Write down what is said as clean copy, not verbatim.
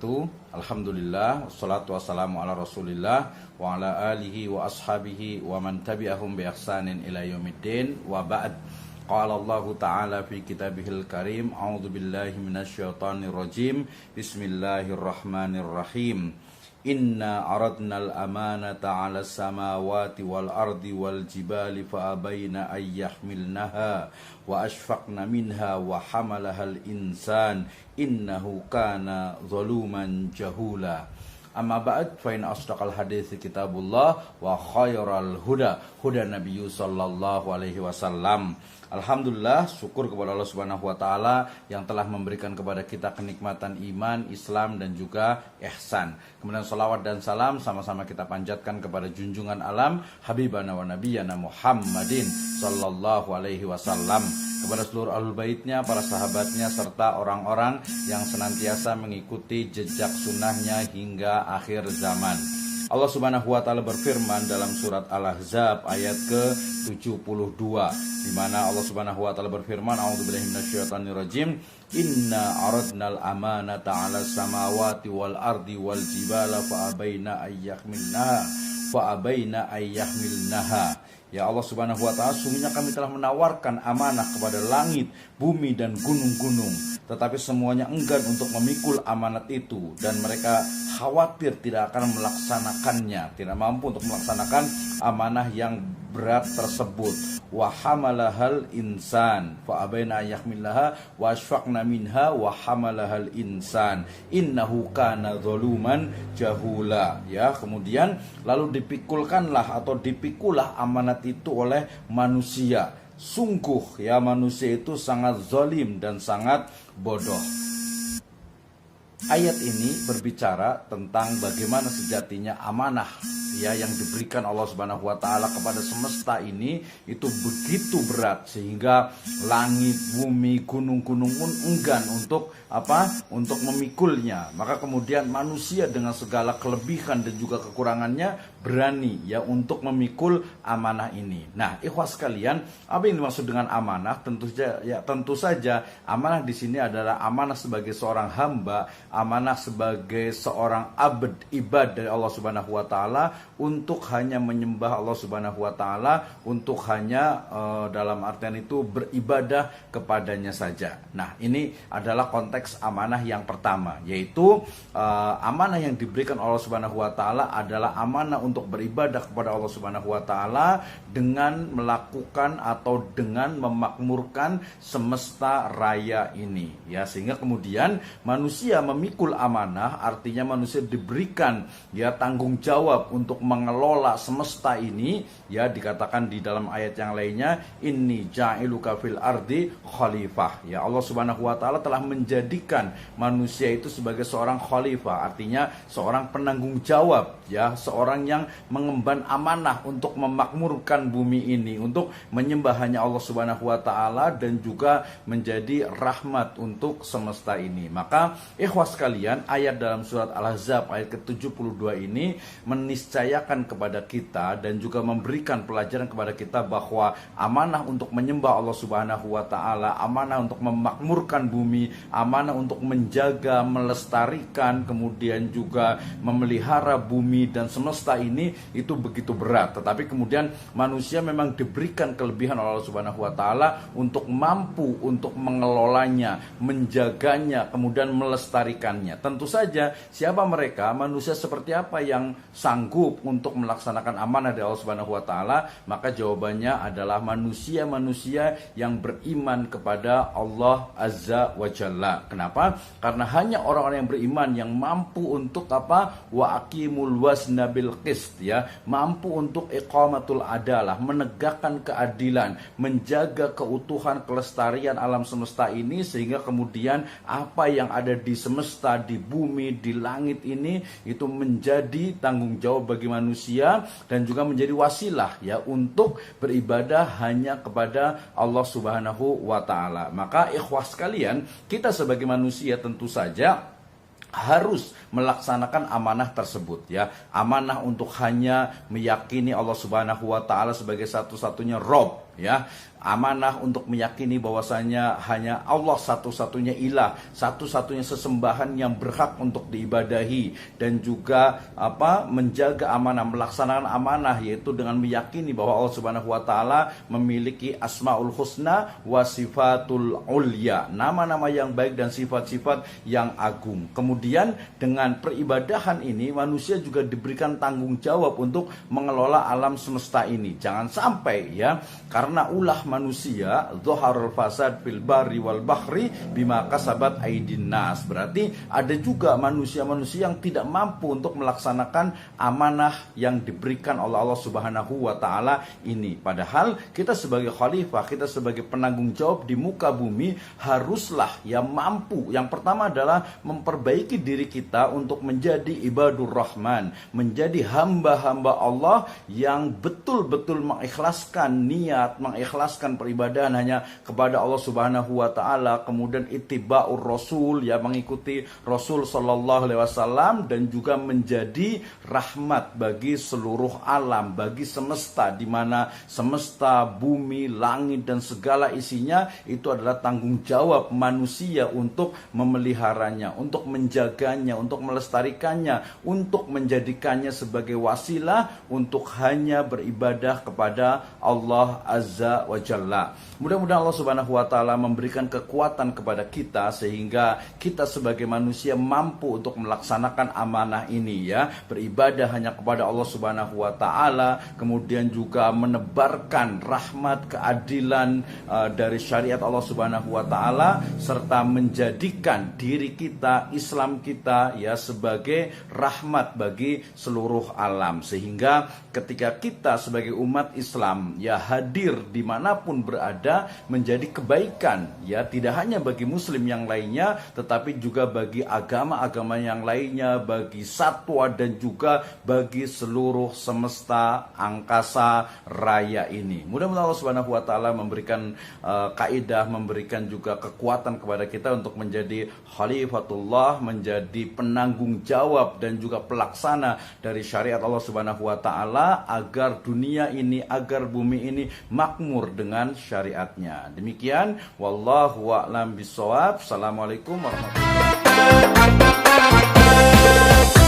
wabarakatuh. Alhamdulillah, wassalatu wassalamu ala rasulillah wa ala alihi wa ashabihi wa man tabi'ahum bi ihsanin ila yaumiddin wa ba'd. Qala Allah Ta'ala fi kitabihil karim, a'udzu billahi minasyaitonir rajim. Bismillahirrahmanirrahim. Inna aradnal amanata 'alas samawati wal ardi wal jibali fa abaina ay yahmilnaha wa ashfaqna minha wa hamalahal insan innahu kana zaluman jahula. Amma ba'd, fa in asdaqal hadits kitabullah wa khairal huda Nabi sallallahu alaihi wasallam. Alhamdulillah, syukur kepada Allah Subhanahu wa taala yang telah memberikan kepada kita kenikmatan iman, Islam dan juga ihsan. Kemudian salawat dan salam sama-sama kita panjatkan kepada junjungan alam habibana wa nabiyana Muhammadin sallallahu alaihi wasallam, kepada seluruh ahlul baitnya, para sahabatnya serta orang-orang yang senantiasa mengikuti jejak sunnahnya hingga akhir zaman. Allah Subhanahu wa taala berfirman dalam surat Al-Ahzab ayat ke-72, di mana Allah Subhanahu wa taala berfirman, a'udzubillahi minasyaitonir rajim, inna aradnal amanata 'alas samawati wal ardi wal jibala fa abaina ay yahmilnaha. Ya Allah Subhanahu wa taala, sungguhnya kami telah menawarkan amanah kepada langit, bumi dan gunung-gunung, tetapi semuanya enggan untuk memikul amanat itu, dan mereka khawatir tidak akan melaksanakannya, tidak mampu untuk melaksanakan amanah yang berat tersebut. Wa hamalahal insan fa abaina yahmilaha wa ashfaqna minha wa hamalahal insan innahu kana zaluman jahula. Ya, kemudian lalu dipikulah amanat itu oleh manusia. Sungguh ya, manusia itu sangat zalim dan sangat bodoh. Ayat ini berbicara tentang bagaimana sejatinya amanah ya yang diberikan Allah Subhanahu wa taala kepada semesta ini itu begitu berat, sehingga langit, bumi, gunung-gunung pun enggan untuk untuk memikulnya. Maka kemudian manusia dengan segala kelebihan dan juga kekurangannya berani ya untuk memikul amanah ini. Nah, ikhwas sekalian, apa yang dimaksud dengan amanah? Tentu saja amanah di sini adalah amanah sebagai seorang hamba, amanah sebagai seorang abd, ibad dari Allah Subhanahu wa taala, untuk hanya menyembah Allah Subhanahu wa taala, untuk hanya dalam artian itu beribadah kepadanya saja. Nah, ini adalah konteks amanah yang pertama, yaitu amanah yang diberikan Allah Subhanahu wa taala adalah amanah untuk beribadah kepada Allah Subhanahu wa taala dengan melakukan atau dengan memakmurkan semesta raya ini ya, sehingga kemudian manusia memikul amanah, artinya manusia diberikan ya tanggung jawab untuk mengelola semesta ini ya. Dikatakan di dalam ayat yang lainnya, inni ja'iluka fil ardi khalifah ya. Allah Subhanahu wa taala telah menjadikan manusia itu sebagai seorang khalifah, artinya seorang penanggung jawab ya, seorang yang mengemban amanah untuk memakmurkan bumi ini, untuk menyembah hanya Allah Subhanahu wa taala dan juga menjadi rahmat untuk semesta ini. Maka ikhwas sekalian, ayat dalam surat Al-Ahzab ayat ke-72 ini meniscayakan kepada kita dan juga memberikan pelajaran kepada kita bahwa amanah untuk menyembah Allah Subhanahu wa taala, amanah untuk memakmurkan bumi, amanah untuk menjaga, melestarikan, kemudian juga memelihara bumi dan semesta ini itu begitu berat. Tetapi kemudian manusia memang diberikan kelebihan oleh Allah Subhanahu wa taala untuk mampu untuk mengelolanya, menjaganya, kemudian melestarikannya. Tentu saja, siapa mereka? Manusia seperti apa yang sanggup untuk melaksanakan amanah dari Allah Subhanahu wa taala? Maka jawabannya adalah manusia-manusia yang beriman kepada Allah Azza wa Jalla. Kenapa? Karena hanya orang-orang yang beriman yang mampu untuk wa aqimul wazna bil qist ya, mampu untuk iqamatul adalah, menegakkan keadilan, menjaga keutuhan kelestarian alam semesta ini, sehingga kemudian apa yang ada di semesta, di bumi, di langit ini itu menjadi tanggung jawab bagi manusia dan juga menjadi wasilah ya untuk beribadah hanya kepada Allah Subhanahu wa taala. Maka ikhwas sekalian, kita sebagai manusia tentu saja harus melaksanakan amanah tersebut ya. Amanah untuk hanya meyakini Allah Subhanahu wa taala sebagai satu-satunya Rob ya. amanah untuk meyakini bahwasanya hanya Allah satu-satunya ilah, satu-satunya sesembahan yang berhak untuk diibadahi, dan juga menjaga amanah, melaksanakan amanah, yaitu dengan meyakini bahwa Allah Subhanahu wa taala memiliki asmaul husna wa sifatul ulya, nama-nama yang baik dan sifat-sifat yang agung. Kemudian dengan peribadahan ini manusia juga diberikan tanggung jawab untuk mengelola alam semesta ini. Jangan sampai ya, karena ulah manusia dhaharul fasad fil barri wal bahri bima kasabat aydin nas. Berarti ada juga manusia-manusia yang tidak mampu untuk melaksanakan amanah yang diberikan oleh Allah Subhanahu wa taala ini. Padahal kita sebagai khalifah, kita sebagai penanggung jawab di muka bumi haruslah ya mampu. Yang pertama adalah memperbaiki diri kita untuk menjadi ibadur rahman, menjadi hamba-hamba Allah yang betul-betul mengikhlaskan niat, mengikhlaskan peribadahan hanya kepada Allah Subhanahu wa taala, kemudian ittiba'ur rasul, ya mengikuti Rasul sallallahu alaihi wasallam, dan juga menjadi rahmat bagi seluruh alam, bagi semesta, di mana semesta, bumi, langit dan segala isinya itu adalah tanggung jawab manusia untuk memeliharanya, untuk menjaganya, untuk melestarikannya, untuk menjadikannya sebagai wasilah untuk hanya beribadah kepada Allah Azza wa Jalla. Mudah-mudahan Allah Subhanahu wa taala memberikan kekuatan kepada kita sehingga kita sebagai manusia mampu untuk melaksanakan amanah ini ya, beribadah hanya kepada Allah Subhanahu wa taala, kemudian juga menebarkan rahmat, keadilan dari syariat Allah Subhanahu wa taala, serta menjadikan diri kita, Islam kita ya sebagai rahmat bagi seluruh alam. Sehingga ketika kita sebagai umat Islam ya hadir dimanapun berada, menjadi kebaikan ya, tidak hanya bagi muslim yang lainnya tetapi juga bagi agama-agama yang lainnya, bagi satwa dan juga bagi seluruh semesta angkasa raya ini. Mudah-mudahan Allah Subhanahu wa taala memberikan kaidah, memberikan juga kekuatan kepada kita untuk menjadi khalifatullah, menjadi penanggung jawab dan juga pelaksana dari syariat Allah Subhanahu wa taala, agar dunia ini, agar bumi ini makmur dengan syariatnya. Demikian, wallahu a'lam bishawab. Assalamualaikum warahmatullahi wabarakatuh.